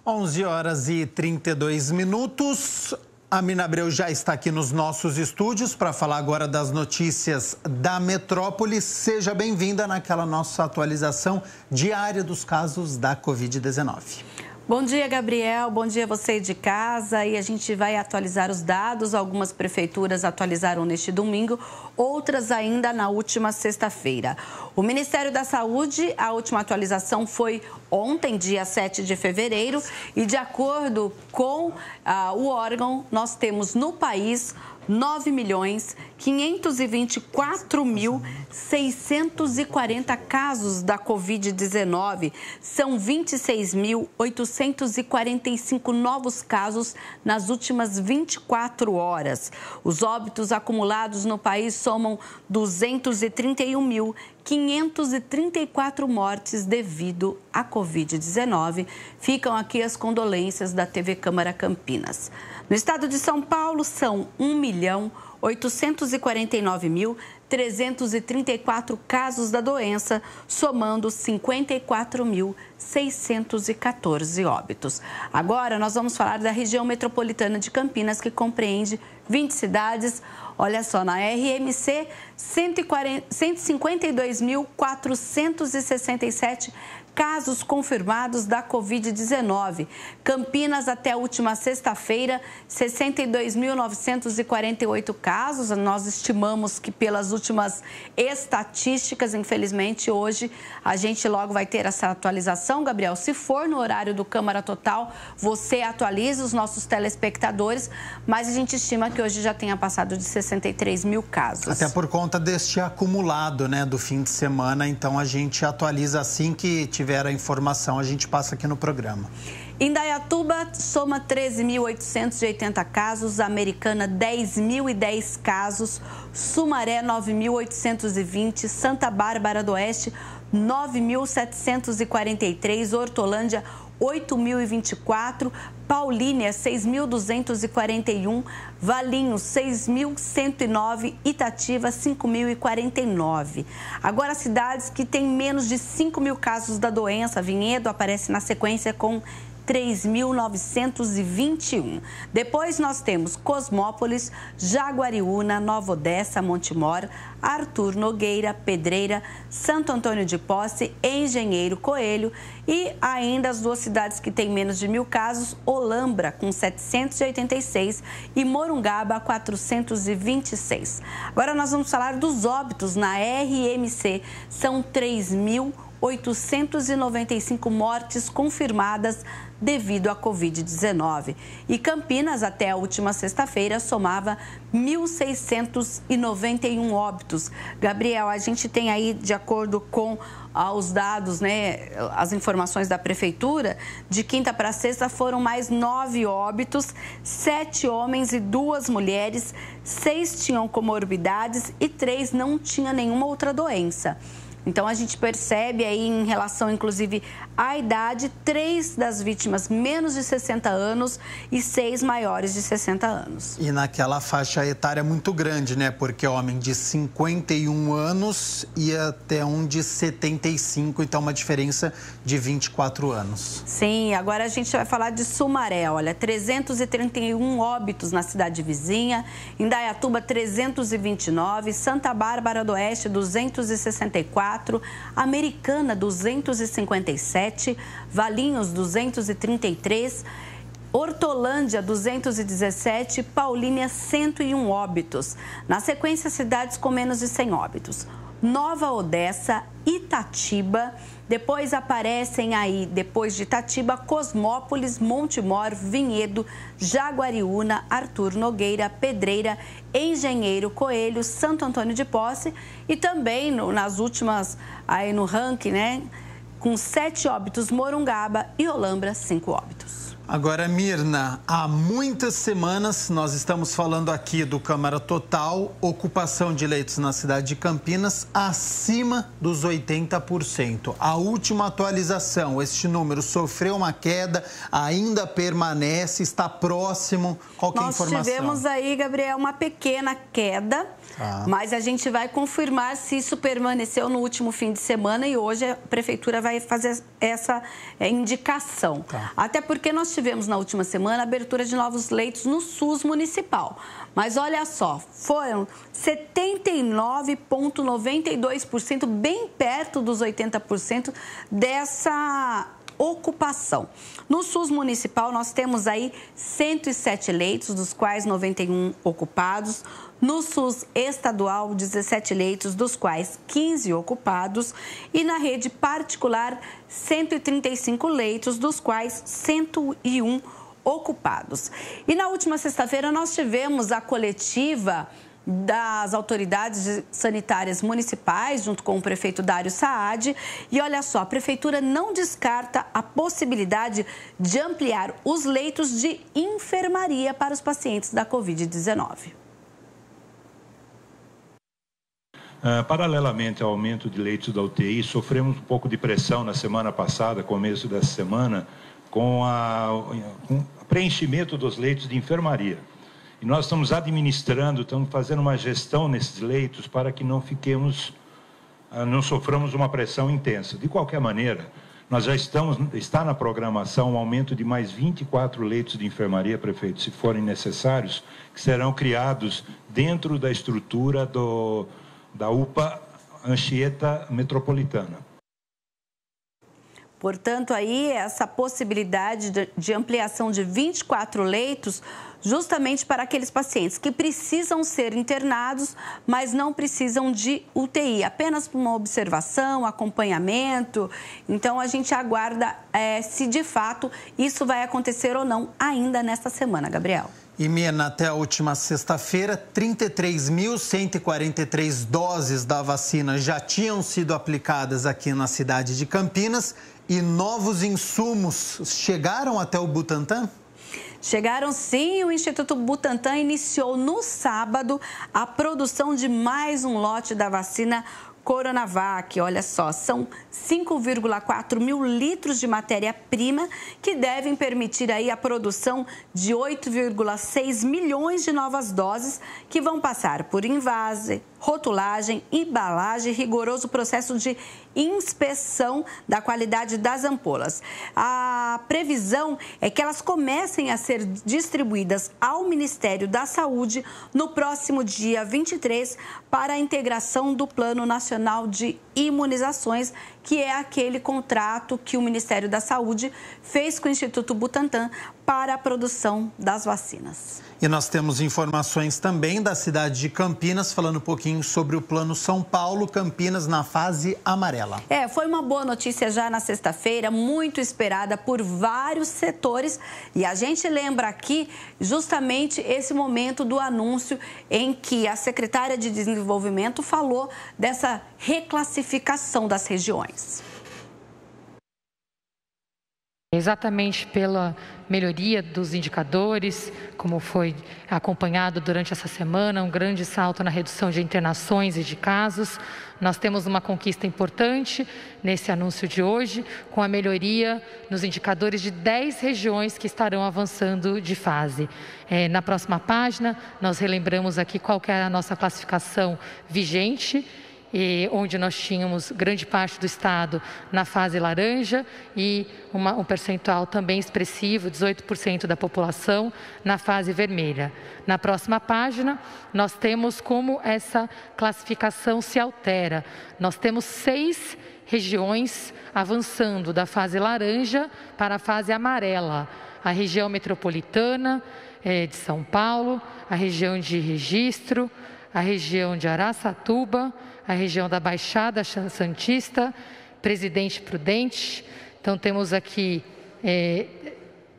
11h32. A Mirna Abreu já está aqui nos nossos estúdios para falar agora das notícias da metrópole. Seja bem-vinda naquela nossa atualização diária dos casos da Covid-19. Bom dia, Gabriel. Bom dia você de casa. E a gente vai atualizar os dados. Algumas prefeituras atualizaram neste domingo, outras ainda na última sexta-feira. O Ministério da Saúde, a última atualização foi ontem, dia 7 de fevereiro. E de acordo com o órgão, nós temos no país 9.524.640 casos da Covid-19. São 26.845 novos casos nas últimas 24 horas. Os óbitos acumulados no país somam 231.534 mortes devido à Covid-19. Ficam aqui as condolências da TV Câmara Campinas. No estado de São Paulo, são 1.849.334 casos da doença, somando 54.614 óbitos. Agora, nós vamos falar da região metropolitana de Campinas, que compreende 20 cidades. Olha só, na RMC, 152.467 casos confirmados da Covid-19. Campinas, até a última sexta-feira, 62.948 casos. Nós estimamos que pelas últimas estatísticas, infelizmente, hoje a gente logo vai ter essa atualização, Gabriel. Se for no horário do Câmara Total, você atualiza os nossos telespectadores, mas a gente estima que hoje já tenha passado de 63 mil casos. Até por conta deste acumulado, né, do fim de semana, então a gente atualiza assim que tiver a informação, a gente passa aqui no programa. Indaiatuba soma 13.880 casos, Americana 10.010 casos, Sumaré 9.820, Santa Bárbara do Oeste 9.743, Hortolândia 8.024, Paulínia 6.241, Valinhos 6.109, Itatiba 5.049. Agora, cidades que têm menos de 5 mil casos da doença, Vinhedo aparece na sequência com 3.921. Depois nós temos Cosmópolis, Jaguariúna, Nova Odessa, Montemor, Arthur Nogueira, Pedreira, Santo Antônio de Posse, Engenheiro Coelho e ainda as duas cidades que têm menos de 1.000 casos, Olambra com 786 e Morungaba 426. Agora nós vamos falar dos óbitos na RMC. São 3.895 mortes confirmadas devido à Covid-19. E Campinas, até a última sexta-feira, somava 1.691 óbitos. Gabriel, a gente tem aí, de acordo com os dados, né, as informações da Prefeitura, de quinta para sexta foram mais 9 óbitos, 7 homens e 2 mulheres, 6 tinham comorbidades e 3 não tinham nenhuma outra doença. Então, a gente percebe aí, em relação, inclusive, à idade, 3 das vítimas menos de 60 anos e 6 maiores de 60 anos. E naquela faixa etária muito grande, né? Porque homem de 51 anos e até um de 75, então uma diferença de 24 anos. Sim, agora a gente vai falar de Sumaré. Olha, 331 óbitos na cidade vizinha, Indaiatuba 329, Santa Bárbara do Oeste 264, Americana 257, Valinhos 233, Hortolândia 217, Paulínia 101 óbitos. Na sequência, cidades com menos de 100 óbitos. Nova Odessa, Itatiba, depois aparecem aí, depois de Itatiba, Cosmópolis, Montemor, Vinhedo, Jaguariúna, Arthur Nogueira, Pedreira, Engenheiro Coelho, Santo Antônio de Posse e também nas últimas, aí no ranking, né, com 7 óbitos, Morungaba e Olambra, 5 óbitos. Agora, Mirna, há muitas semanas nós estamos falando aqui do Câmara Total, ocupação de leitos na cidade de Campinas acima dos 80%. A última atualização, este número sofreu uma queda, ainda permanece, está próximo. Qual que é a informação? Nós tivemos aí, Gabriel, uma pequena queda Mas a gente vai confirmar se isso permaneceu no último fim de semana e hoje a Prefeitura vai fazer essa indicação. Até porque nós tivemos na última semana a abertura de novos leitos no SUS municipal. Mas olha só, foram 79,92%, bem perto dos 80% dessa ocupação. No SUS municipal, nós temos aí 107 leitos, dos quais 91 ocupados. No SUS estadual, 17 leitos, dos quais 15 ocupados. E na rede particular, 135 leitos, dos quais 101 ocupados. E na última sexta-feira, nós tivemos a coletiva das autoridades sanitárias municipais, junto com o prefeito Dário Saad. E olha só, a prefeitura não descarta a possibilidade de ampliar os leitos de enfermaria para os pacientes da Covid-19. Paralelamente ao aumento de leitos da UTI, sofremos um pouco de pressão na semana passada, começo dessa semana, com o preenchimento dos leitos de enfermaria. E nós estamos administrando, estamos fazendo uma gestão nesses leitos para que não soframos uma pressão intensa. De qualquer maneira, nós já está na programação um aumento de mais 24 leitos de enfermaria, prefeito, se forem necessários, que serão criados dentro da estrutura da UPA Anchieta Metropolitana. Portanto, aí essa possibilidade de ampliação de 24 leitos, justamente para aqueles pacientes que precisam ser internados, mas não precisam de UTI, apenas por uma observação, acompanhamento. Então, a gente aguarda se de fato isso vai acontecer ou não ainda nesta semana, Gabriel. E, Mina, até a última sexta-feira, 33.143 doses da vacina já tinham sido aplicadas aqui na cidade de Campinas e novos insumos chegaram até o Butantan? Chegaram sim, o Instituto Butantan iniciou no sábado a produção de mais um lote da vacina Coronavac. Olha só, são 5,4 mil litros de matéria-prima que devem permitir aí a produção de 8,6 milhões de novas doses que vão passar por invase, rotulagem, embalagem e rigoroso processo de inspeção da qualidade das ampolas. A previsão é que elas comecem a ser distribuídas ao Ministério da Saúde no próximo dia 23 para a integração do Plano Nacional de Imunizações, que é aquele contrato que o Ministério da Saúde fez com o Instituto Butantan para a produção das vacinas. E nós temos informações também da cidade de Campinas, falando um pouquinho sobre o Plano São Paulo, Campinas na fase amarela. Foi uma boa notícia já na sexta-feira, muito esperada por vários setores. E a gente lembra aqui justamente esse momento do anúncio em que a secretária de Desenvolvimento falou dessa reclassificação das regiões. Exatamente pela melhoria dos indicadores, como foi acompanhado durante essa semana, um grande salto na redução de internações e de casos. Nós temos uma conquista importante nesse anúncio de hoje, com a melhoria nos indicadores de 10 regiões que estarão avançando de fase. Na próxima página, nós relembramos aqui qual que é a nossa classificação vigente, onde nós tínhamos grande parte do estado na fase laranja e um percentual também expressivo, 18% da população, na fase vermelha. Na próxima página, nós temos como essa classificação se altera. Nós temos 6 regiões avançando da fase laranja para a fase amarela. A região metropolitana de São Paulo, a região de Registro, a região de Araçatuba, a região da Baixada Santista, Presidente Prudente. Então, temos aqui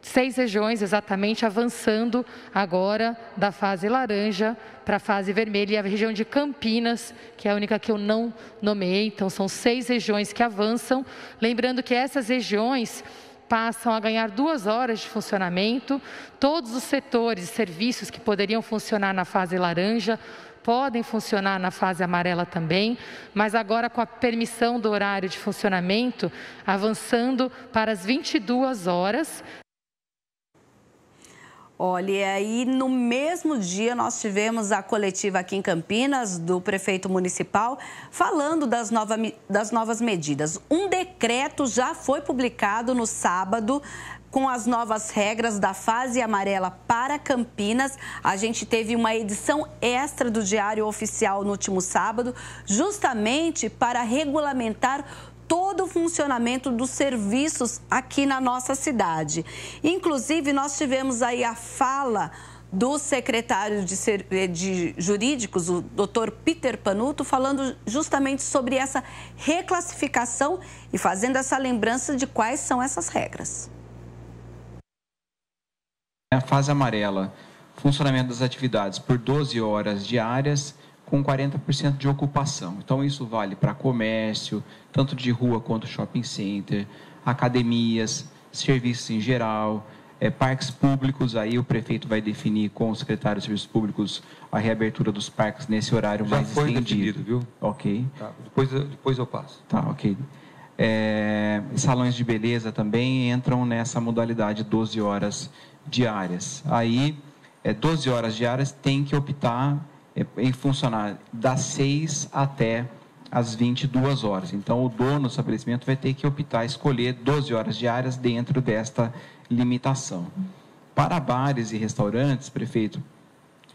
6 regiões exatamente avançando agora da fase laranja para a fase vermelha, e a região de Campinas, que é a única que eu não nomeei. Então, são 6 regiões que avançam. Lembrando que essas regiões passam a ganhar 2 horas de funcionamento. Todos os setores e serviços que poderiam funcionar na fase laranja podem funcionar na fase amarela também, mas agora com a permissão do horário de funcionamento, avançando para as 22 horas. Olha, e aí no mesmo dia nós tivemos a coletiva aqui em Campinas do prefeito municipal falando das novas medidas. Um decreto já foi publicado no sábado com as novas regras da fase amarela para Campinas. A gente teve uma edição extra do Diário Oficial no último sábado, justamente para regulamentar todo o funcionamento dos serviços aqui na nossa cidade. Inclusive, nós tivemos aí a fala do secretário de Jurídicos, o doutor Peter Panuto, falando justamente sobre essa reclassificação e fazendo essa lembrança de quais são essas regras. A fase amarela, funcionamento das atividades por 12 horas diárias, com 40% de ocupação. Então, isso vale para comércio, tanto de rua quanto shopping center, academias, serviços em geral, parques públicos. Aí o prefeito vai definir com o secretário de Serviços Públicos a reabertura dos parques nesse horário mais estendido. Já foi definido, viu? Ok. Tá, depois eu passo. Tá, ok. Salões de beleza também entram nessa modalidade 12 horas diárias. Aí, 12 horas diárias tem que optar em funcionar das 6 até as 22 horas. Então, o dono do estabelecimento vai ter que optar, escolher 12 horas diárias dentro desta limitação. Para bares e restaurantes, prefeito,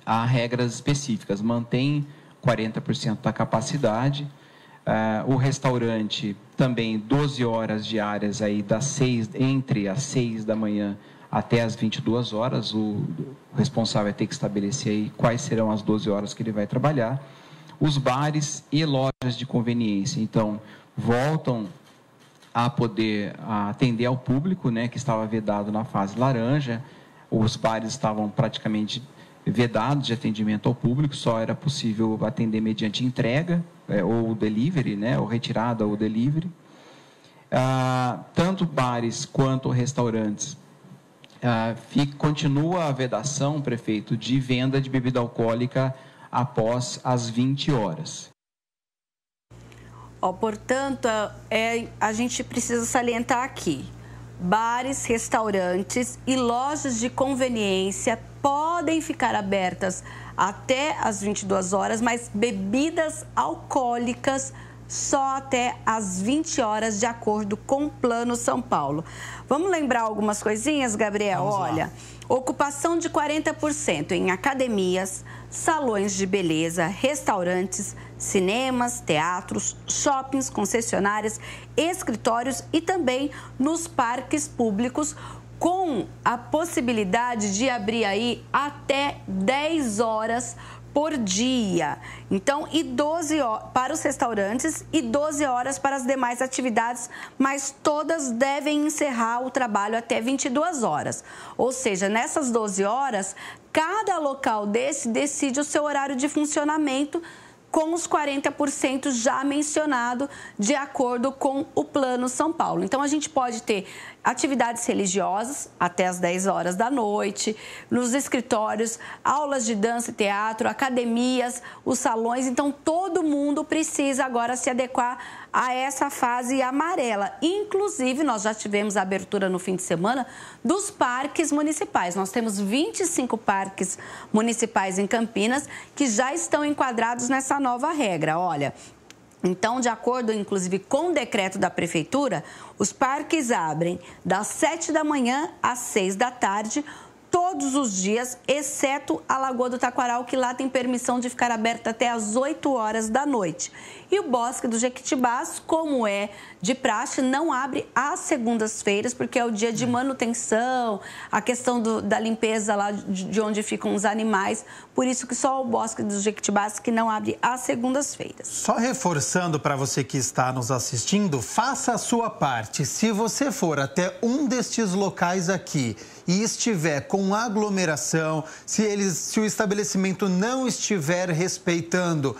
há regras específicas. Mantém 40% da capacidade. O restaurante também 12 horas diárias aí entre as 6 da manhã até as 22 horas, o responsável vai ter que estabelecer aí quais serão as 12 horas que ele vai trabalhar. Os bares e lojas de conveniência, então, voltam a poder atender ao público, né, que estava vedado na fase laranja. Os bares estavam praticamente vedados de atendimento ao público, só era possível atender mediante entrega ou delivery, né, ou retirada ou delivery. Tanto bares quanto restaurantes, continua a vedação, prefeito, de venda de bebida alcoólica após as 20 horas. Portanto, a gente precisa salientar aqui, bares, restaurantes e lojas de conveniência podem ficar abertas até as 22 horas, mas bebidas alcoólicas só até as 20 horas, de acordo com o Plano São Paulo. Vamos lembrar algumas coisinhas, Gabriel? Olha, ocupação de 40% em academias, salões de beleza, restaurantes, cinemas, teatros, shoppings, concessionárias, escritórios e também nos parques públicos, com a possibilidade de abrir aí até 10 horas por dia. Então, e 12 horas para os restaurantes e 12 horas para as demais atividades, mas todas devem encerrar o trabalho até 22 horas. Ou seja, nessas 12 horas, cada local desse decide o seu horário de funcionamento, com os 40% já mencionado, de acordo com o Plano São Paulo. Então, a gente pode ter atividades religiosas até as 10 horas da noite, nos escritórios, aulas de dança e teatro, academias, os salões. Então, todo mundo precisa agora se adequar a essa fase amarela. Inclusive, nós já tivemos a abertura no fim de semana dos parques municipais. Nós temos 25 parques municipais em Campinas que já estão enquadrados nessa nova regra. Olha, então, de acordo, inclusive, com o decreto da Prefeitura, os parques abrem das 7 da manhã às 6 da tarde, todos os dias, exceto a Lagoa do Taquaral, que lá tem permissão de ficar aberta até às 8 horas da noite. E o Bosque do Jequitibás, como é de praxe, não abre às segundas-feiras, porque é o dia de manutenção, a questão da limpeza lá de onde ficam os animais. Por isso que só o Bosque do Jequitibás que não abre às segundas-feiras. Só reforçando para você que está nos assistindo, faça a sua parte. Se você for até um destes locais aqui e estiver com aglomeração, se o estabelecimento não estiver respeitando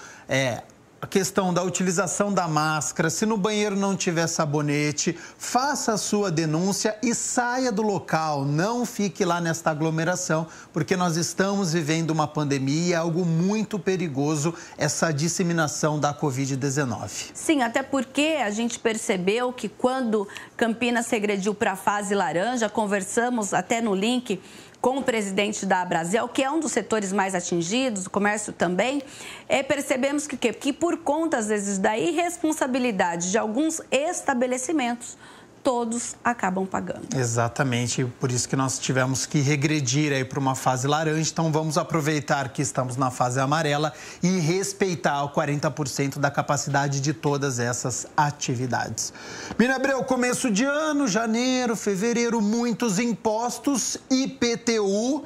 a questão da utilização da máscara, se no banheiro não tiver sabonete, faça a sua denúncia e saia do local, não fique lá nesta aglomeração, porque nós estamos vivendo uma pandemia e é algo muito perigoso essa disseminação da Covid-19. Sim, até porque a gente percebeu que quando Campinas regrediu para a fase laranja, conversamos até no link com o presidente da Abrazel, que é um dos setores mais atingidos, o comércio também, percebemos que por conta, às vezes, da irresponsabilidade de alguns estabelecimentos, todos acabam pagando. Exatamente, por isso que nós tivemos que regredir aí para uma fase laranja. Então vamos aproveitar que estamos na fase amarela e respeitar o 40% da capacidade de todas essas atividades. Miriam Abreu, começo de ano, janeiro, fevereiro, muitos impostos, IPTU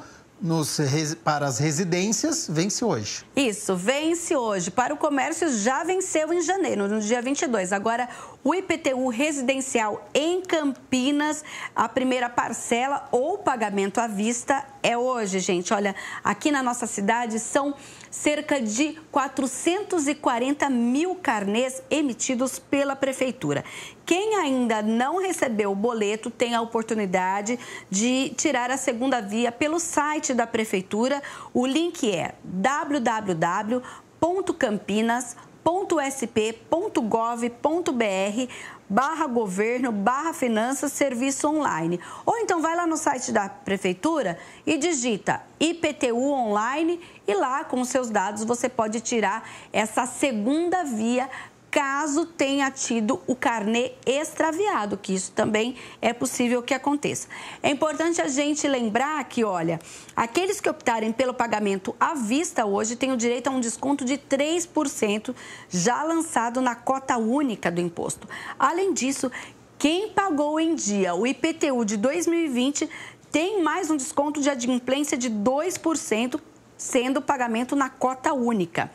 para as residências vence hoje. Isso, vence hoje. Para o comércio já venceu em janeiro, no dia 22. Agora, o IPTU residencial em Campinas, a primeira parcela ou pagamento à vista é hoje, gente. Olha, aqui na nossa cidade são cerca de 440 mil carnês emitidos pela Prefeitura. Quem ainda não recebeu o boleto tem a oportunidade de tirar a segunda via pelo site da Prefeitura. O link é www.campinas.sp.gov.br/governo/finanças serviço online. Ou então vai lá no site da Prefeitura e digita IPTU online e lá com os seus dados você pode tirar essa segunda via caso tenha tido o carnê extraviado, que isso também é possível que aconteça. É importante a gente lembrar que, olha, aqueles que optarem pelo pagamento à vista hoje têm o direito a um desconto de 3% já lançado na cota única do imposto. Além disso, quem pagou em dia o IPTU de 2020 tem mais um desconto de adimplência de 2%, sendo o pagamento na cota única.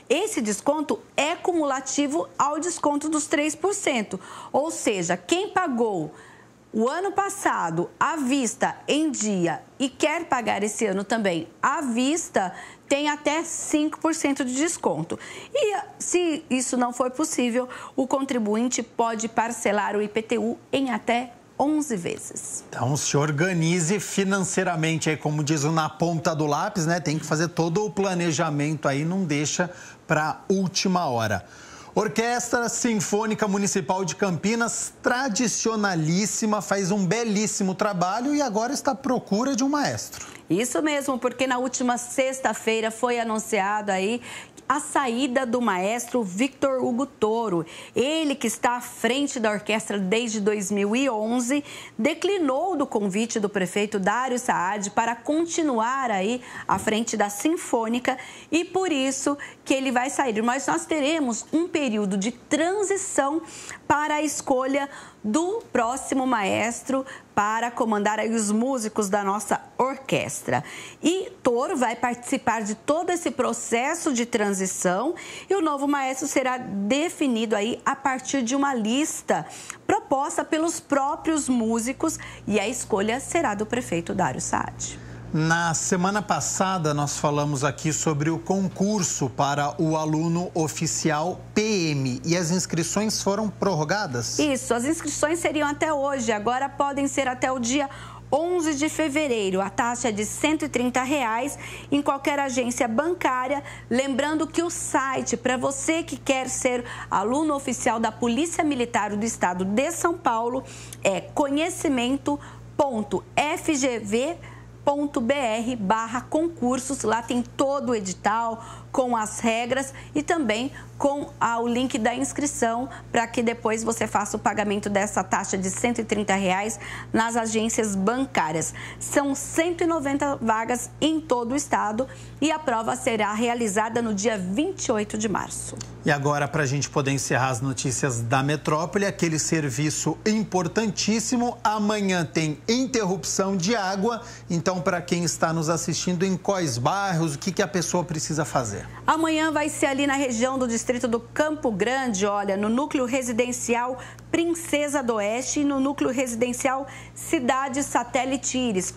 Esse desconto é cumulativo ao desconto dos 3%, ou seja, quem pagou o ano passado à vista em dia e quer pagar esse ano também à vista, tem até 5% de desconto. E se isso não for possível, o contribuinte pode parcelar o IPTU em até 11 vezes. Então, se organize financeiramente, aí, como diz na ponta do lápis, né? Tem que fazer todo o planejamento aí, não deixa para última hora. Orquestra Sinfônica Municipal de Campinas, tradicionalíssima, faz um belíssimo trabalho e agora está à procura de um maestro. Isso mesmo, porque na última sexta-feira foi anunciado aí a saída do maestro Victor Hugo Toro. Ele, que está à frente da orquestra desde 2011, declinou do convite do prefeito Dário Saad para continuar aí à frente da Sinfônica e por isso que ele vai sair. Mas nós teremos um período de transição para a escolha do próximo maestro para comandar aí os músicos da nossa orquestra. E Toro vai participar de todo esse processo de transição e o novo maestro será definido aí a partir de uma lista proposta pelos próprios músicos e a escolha será do prefeito Dário Saad. Na semana passada, nós falamos aqui sobre o concurso para o aluno oficial PM e as inscrições foram prorrogadas? Isso, as inscrições seriam até hoje, agora podem ser até o dia 11 de fevereiro. A taxa é de R$ 130 em qualquer agência bancária. Lembrando que o site, para você que quer ser aluno oficial da Polícia Militar do Estado de São Paulo, é conhecimento.fgv.br/concursos. Lá tem todo o edital com as regras e também com o link da inscrição para que depois você faça o pagamento dessa taxa de R$ 130 nas agências bancárias. São 190 vagas em todo o estado e a prova será realizada no dia 28 de março. E agora, para a gente poder encerrar as notícias da metrópole, aquele serviço importantíssimo. Amanhã tem interrupção de água. Então, para quem está nos assistindo, em quais bairros, o que a pessoa precisa fazer? Amanhã vai ser ali na região do distrito do Campo Grande, olha, no núcleo residencial Princesa do Oeste e no núcleo residencial Cidade Satélite Íris.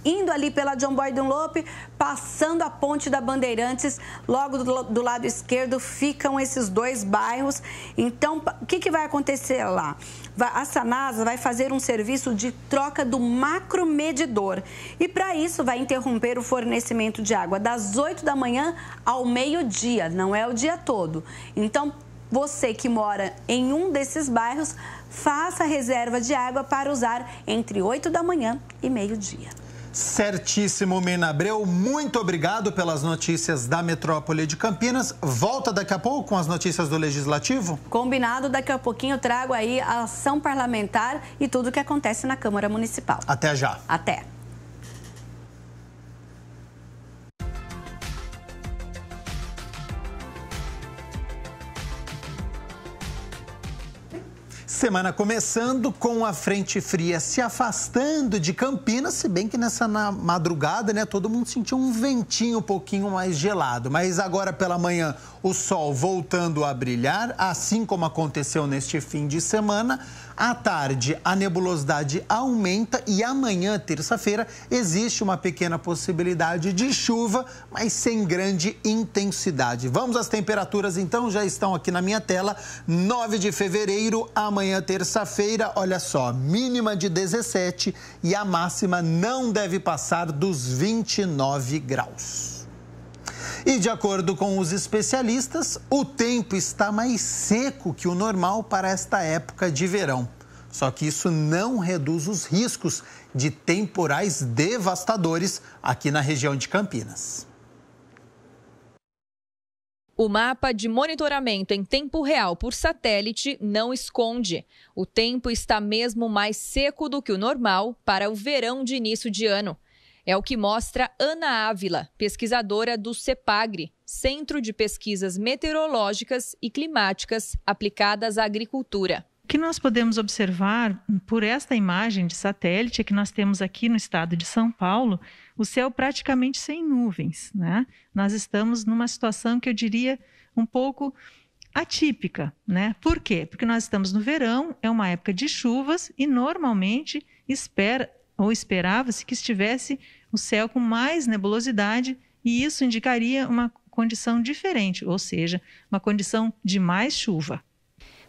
Indo ali pela John Boy Dunlop, passando a ponte da Bandeirantes, logo do lado esquerdo ficam esses dois bairros. Então, o que vai acontecer lá? A Sanasa vai fazer um serviço de troca do macromedidor e para isso vai interromper o fornecimento de água das 8 da manhã ao meio-dia, não é o dia todo. Então, você que mora em um desses bairros, faça reserva de água para usar entre 8 da manhã e meio-dia. Certíssimo, Mirna Abreu. Muito obrigado pelas notícias da Metrópole de Campinas. Volta daqui a pouco com as notícias do Legislativo? Combinado, daqui a pouquinho eu trago aí a ação parlamentar e tudo o que acontece na Câmara Municipal. Até já. Até. Semana começando com a frente fria se afastando de Campinas, se bem que nessa madrugada, né, todo mundo sentiu um ventinho um pouquinho mais gelado. Mas agora pela manhã o sol voltando a brilhar, assim como aconteceu neste fim de semana. À tarde, a nebulosidade aumenta e amanhã, terça-feira, existe uma pequena possibilidade de chuva, mas sem grande intensidade. Vamos às temperaturas, então, já estão aqui na minha tela. 9 de fevereiro, amanhã, terça-feira, olha só, mínima de 17 e a máxima não deve passar dos 29 graus. E de acordo com os especialistas, o tempo está mais seco que o normal para esta época de verão. Só que isso não reduz os riscos de temporais devastadores aqui na região de Campinas. O mapa de monitoramento em tempo real por satélite não esconde. O tempo está mesmo mais seco do que o normal para o verão de início de ano. É o que mostra Ana Ávila, pesquisadora do CEPAGRE, Centro de Pesquisas Meteorológicas e Climáticas aplicadas à agricultura. O que nós podemos observar por esta imagem de satélite é que nós temos aqui no estado de São Paulo o céu praticamente sem nuvens, né? Nós estamos numa situação que eu diria um pouco atípica, né? Por quê? Porque nós estamos no verão, é uma época de chuvas e normalmente esperava-se que estivesse o céu com mais nebulosidade e isso indicaria uma condição diferente, ou seja, uma condição de mais chuva.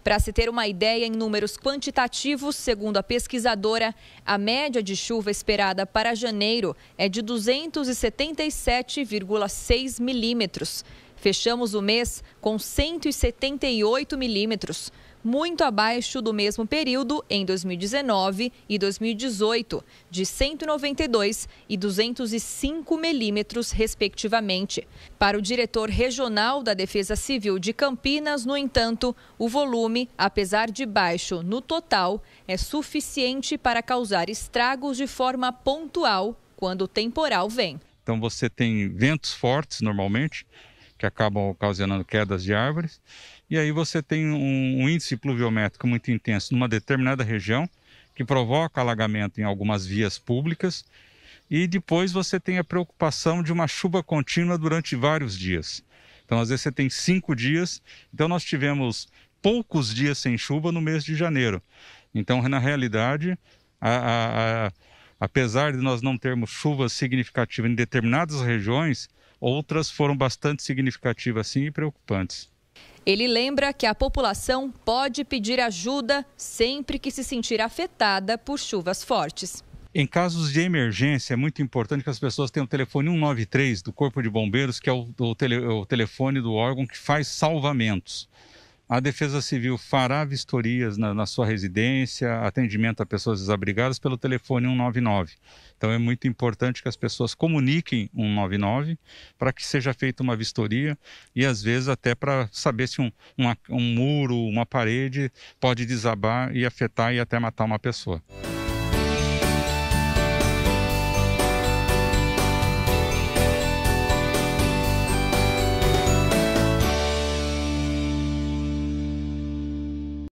Para se ter uma ideia em números quantitativos, segundo a pesquisadora, a média de chuva esperada para janeiro é de 277,6 milímetros. Fechamos o mês com 178 milímetros, muito abaixo do mesmo período em 2019 e 2018, de 192 e 205 milímetros, respectivamente. Para o diretor regional da Defesa Civil de Campinas, no entanto, o volume, apesar de baixo no total, é suficiente para causar estragos de forma pontual quando o temporal vem. Então você tem ventos fortes, normalmente, que acabam ocasionando quedas de árvores. E aí você tem um índice pluviométrico muito intenso numa determinada região, que provoca alagamento em algumas vias públicas. E depois você tem a preocupação de uma chuva contínua durante vários dias. Então, às vezes você tem 5 dias. Então, nós tivemos poucos dias sem chuva no mês de janeiro. Então, na realidade, apesar de nós não termos chuvas significativas em determinadas regiões, outras foram bastante significativas sim e preocupantes. Ele lembra que a população pode pedir ajuda sempre que se sentir afetada por chuvas fortes. Em casos de emergência, é muito importante que as pessoas tenham o telefone 193 do Corpo de Bombeiros, que é o telefone do órgão que faz salvamentos. A Defesa Civil fará vistorias na sua residência, atendimento a pessoas desabrigadas pelo telefone 199. Então é muito importante que as pessoas comuniquem 199 para que seja feita uma vistoria e às vezes até para saber se um muro, uma parede pode desabar e afetar e até matar uma pessoa.